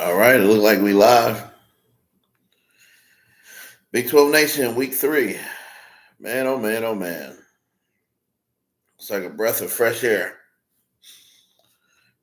All right, it looks like we live. Big 12 Nation, week 3. Man, oh man, oh man. It's like a breath of fresh air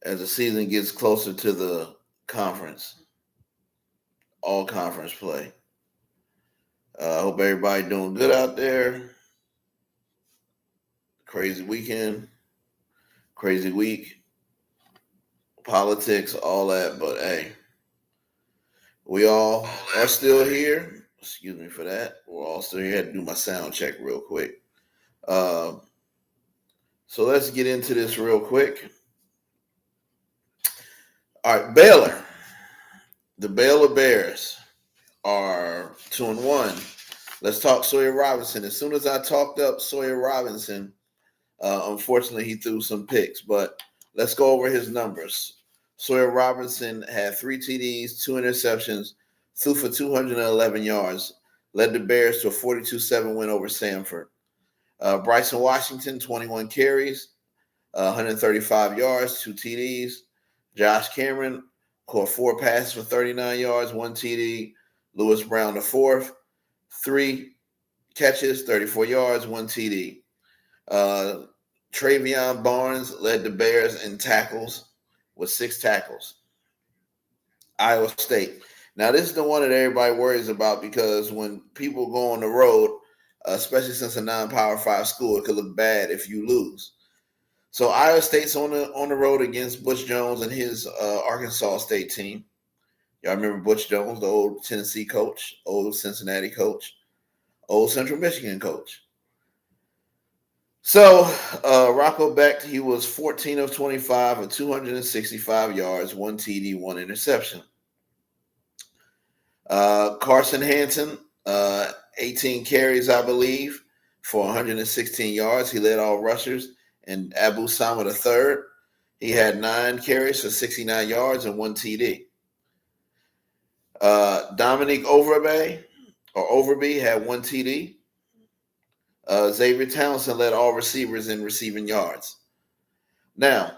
as the season gets closer to the conference, all conference play. I hope everybody doing good out there. Crazy weekend, crazy week, politics, all that. But hey, we all are still here. Excuse me for that. We're all still here. I had to do my sound check real quick. Uh, so let's get into this real quick. All right, Baylor. The Baylor Bears are 2-1. Let's talk Sawyer Robinson. As soon as I talked up Sawyer Robinson, unfortunately he threw some picks, but let's go over his numbers. Sawyer Robinson had 3 TDs, 2 interceptions, threw for 211 yards, led the Bears to a 42-7 win over Samford. Bryson Washington, 21 carries, 135 yards, 2 TDs. Josh Cameron caught 4 passes for 39 yards, 1 TD. Lewis Brown, the 4th, 3 catches, 34 yards, 1 TD. Travion Barnes led the Bears in tackles with 6 tackles. Iowa State. Now, this is the one that everybody worries about because when people go on the road, especially since a non-Power 5 school, it could look bad if you lose. So Iowa State's on the road against Butch Jones and his Arkansas State team. Y'all remember Butch Jones, the old Tennessee coach, old Cincinnati coach, old Central Michigan coach. So Rocco Becht, he was 14 of 25 with 265 yards, 1 TD, 1 interception. Carson Hansen, 18 carries, I believe, for 116 yards. He led all rushers. And Abu Sama III, he had 9 carries for 69 yards and 1 TD. Dominic Overby had 1 TD. Xavier Townsend led all receivers in receiving yards. Now,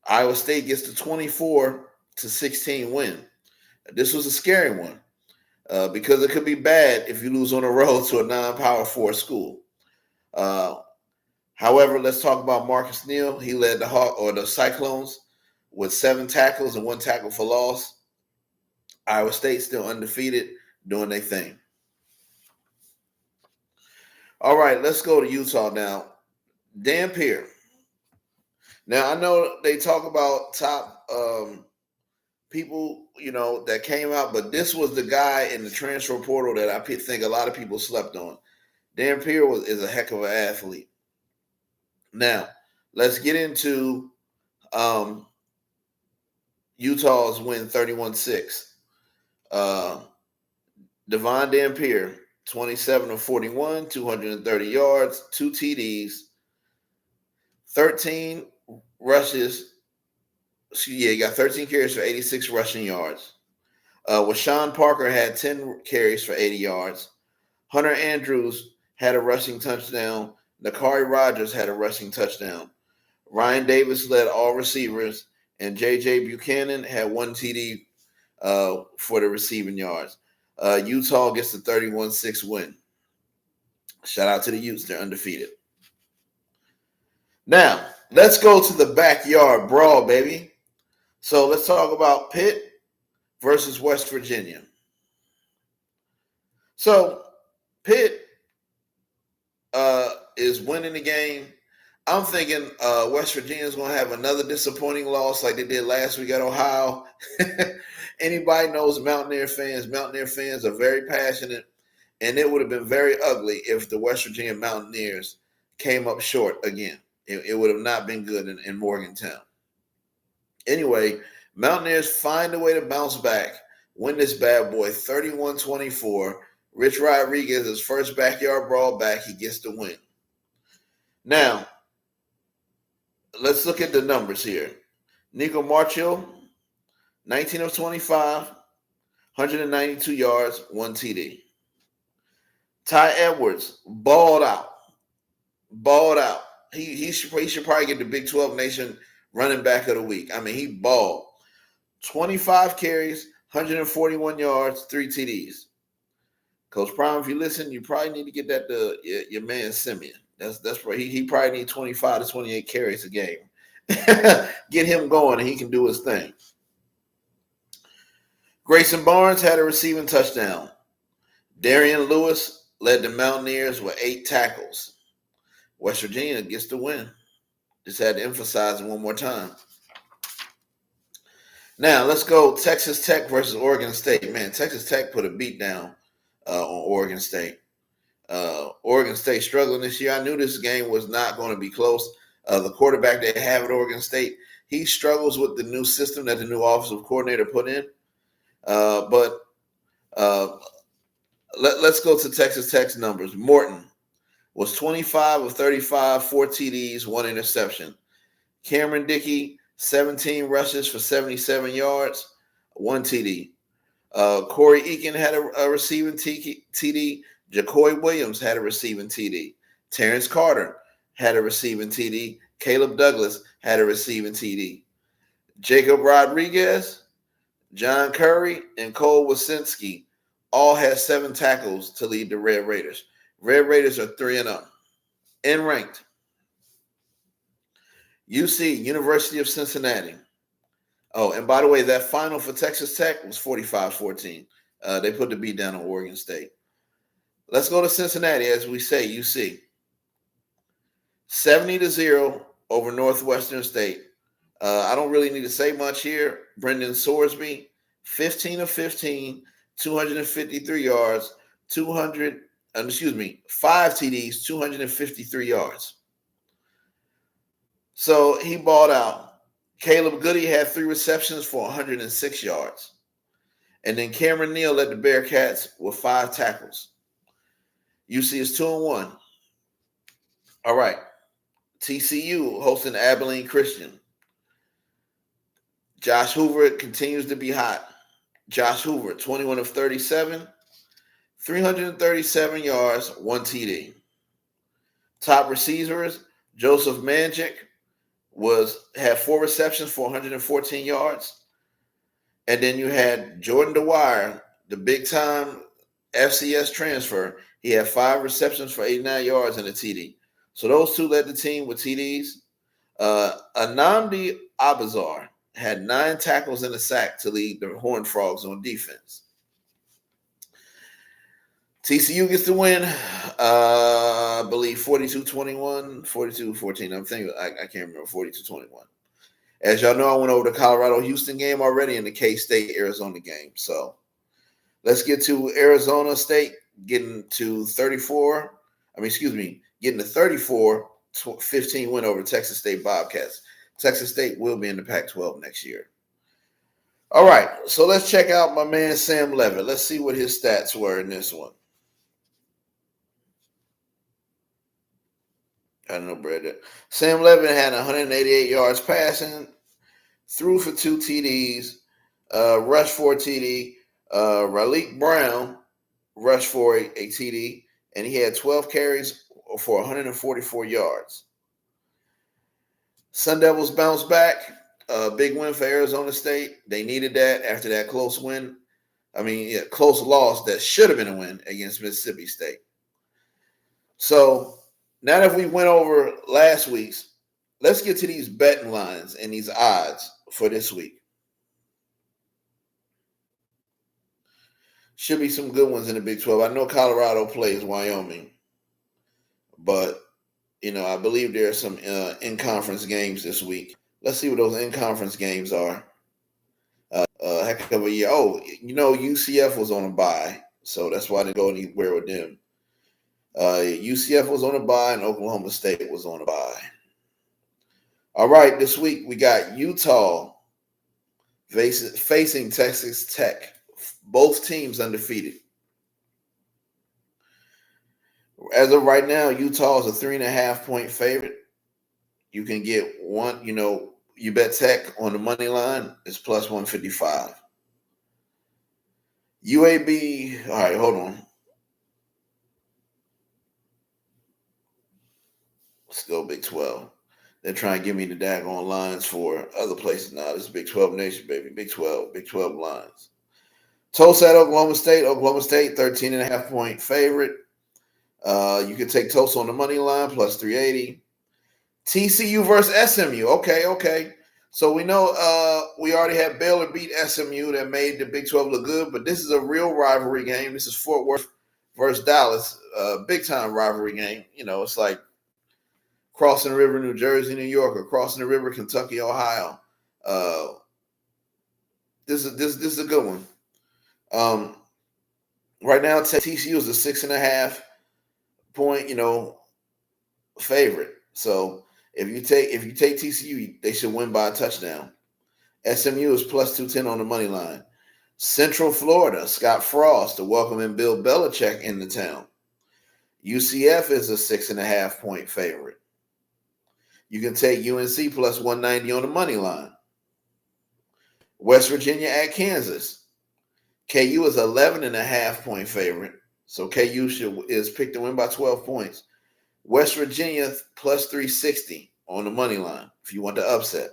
Iowa State gets the 24-16 win. This was a scary one because it could be bad if you lose on the road to a non-Power 4 school. However, let's talk about Marcus Neal. He led the Cyclones with 7 tackles and 1 tackle for loss. Iowa State still undefeated, doing their thing. All right, let's go to Utah now. Dampier. Now, I know they talk about top people, that came out, but this was the guy in the transfer portal that I think a lot of people slept on. Dampier is a heck of an athlete. Now, let's get into Utah's win 31-6. Devon Dampier, 27 of 41, 230 yards, 2 TDs, 13 rushes. He got 13 carries for 86 rushing yards. Washawn Parker had 10 carries for 80 yards. Hunter Andrews had a rushing touchdown. Nakari Rogers had a rushing touchdown. Ryan Davis led all receivers, and J.J. Buchanan had 1 TD for the receiving yards. Utah gets the 31-6 win. Shout out to the Utes. They're undefeated. Now, let's go to the backyard brawl, baby. So let's talk about Pitt versus West Virginia. So Pitt is winning the game. I'm thinking West Virginia is going to have another disappointing loss like they did last week at Ohio. Anybody knows Mountaineer fans. Mountaineer fans are very passionate, and it would have been very ugly if the West Virginia Mountaineers came up short again. It would have not been good in Morgantown. Anyway, Mountaineers find a way to bounce back, win this bad boy 31-24. Rich Rodriguez, his first backyard brawl back, he gets the win. Now, let's look at the numbers here. Nico Marchiol, 19 of 25, 192 yards, 1 TD. Ty Edwards, balled out. He should probably get the Big 12 Nation running back of the week. I mean, he balled. 25 carries, 141 yards, 3 TDs. Coach Prime, if you listen, you probably need to get that to your man Simeon. That's where he probably need 25 to 28 carries a game. Get him going and he can do his thing. Grayson Barnes had a receiving touchdown. Darian Lewis led the Mountaineers with 8 tackles. West Virginia gets the win. Just had to emphasize it one more time. Now, let's go Texas Tech versus Oregon State. Man, Texas Tech put a beat down on Oregon State. Oregon State struggling this year. I knew this game was not going to be close. The quarterback they have at Oregon State, he struggles with the new system that the new offensive coordinator put in. But let's go to Texas Tech's numbers. Morton was 25 of 35, 4 TDs, 1 interception. Cameron Dickey, 17 rushes for 77 yards, 1 TD. Corey Eakin had a receiving TD. Jacoy Williams had a receiving TD. Terrence Carter had a receiving TD. Caleb Douglas had a receiving TD. Jacob Rodriguez, John Curry, and Cole Wasinski all had 7 tackles to lead the Red Raiders. Red Raiders are 3-0. In ranked. UC, University of Cincinnati. Oh, and by the way, that final for Texas Tech was 45-14. They put the beat down on Oregon State. Let's go to Cincinnati, as we say, UC. 70-0 over Northwestern State. I don't really need to say much here. Brendan Sorsby, 15 of 15, 253 yards, 5 TDs, 253 yards. So he balled out. Caleb Goody had 3 receptions for 106 yards. And then Cameron Neal led the Bearcats with 5 tackles. UC is 2-1. All right. TCU hosting Abilene Christian. Josh Hoover continues to be hot. Josh Hoover, 21 of 37, 337 yards, 1 TD. Top receivers, Joseph Manjic had 4 receptions for 114 yards. And then you had Jordan Dwyer, the big-time FCS transfer. He had 5 receptions for 89 yards and a TD. So those 2 led the team with TDs. Anamdi Abazar had 9 tackles and a sack to lead the Horned Frogs on defense. TCU gets the win, I believe 42-21, 42-14. I'm thinking, I can't remember, 42-21. As y'all know, I went over the Colorado-Houston game already and the K-State-Arizona game. So let's get to Arizona State getting to 34. Getting a 34-15 win over Texas State Bobcats. Texas State will be in the Pac-12 next year. All right, so let's check out my man Sam Levitt. Let's see what his stats were in this one. I don't know, Brad. Sam Levitt had 188 yards passing, threw for 2 TDs, rushed for a TD. Raleek Brown rushed for a TD, and he had 12 carries for 144 yards. Sun Devils bounced back. Big win for Arizona State. They needed that after that close win. Close loss that should have been a win against Mississippi State. So now that we went over last week's, let's get to these betting lines and these odds for this week. Should be some good ones in the Big 12. I know Colorado plays Wyoming, but I believe there are some in-conference games this week. Let's see what those in-conference games are. Heck of a year. Oh, UCF was on a bye, so that's why I didn't go anywhere with them. UCF was on a bye, and Oklahoma State was on a bye. All right, this week we got Utah facing Texas Tech. Both teams undefeated. As of right now, Utah is a 3.5-point favorite. You can get one, you bet Tech on the money line is plus 155. UAB, all right, hold on. Let's go Big 12. They're trying to give me the daggone lines for other places now. This is Big 12 Nation, baby. Big 12 lines. Tulsa at Oklahoma State. Oklahoma State, 13.5-point favorite. You can take Tulsa on the money line, plus 380. TCU versus SMU. Okay. So we know we already had Baylor beat SMU that made the Big 12 look good, but this is a real rivalry game. This is Fort Worth versus Dallas, big time rivalry game. You know, it's like crossing the river, New Jersey, New York, or crossing the river, Kentucky, Ohio. This is a good one. Right now, TCU is a 6.5-point, favorite. So if you take TCU, they should win by a touchdown. SMU is plus 210 on the money line. Central Florida, Scott Frost to welcome in Bill Belichick in the town. UCF is a 6.5-point favorite. You can take UNC plus 190 on the money line. West Virginia at Kansas. KU is 11.5-point favorite. So KU is picked to win by 12 points. West Virginia plus 360 on the money line if you want the upset.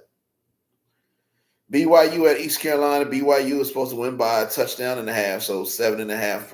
BYU at East Carolina. BYU is supposed to win by a touchdown and a half, so 7.5 points.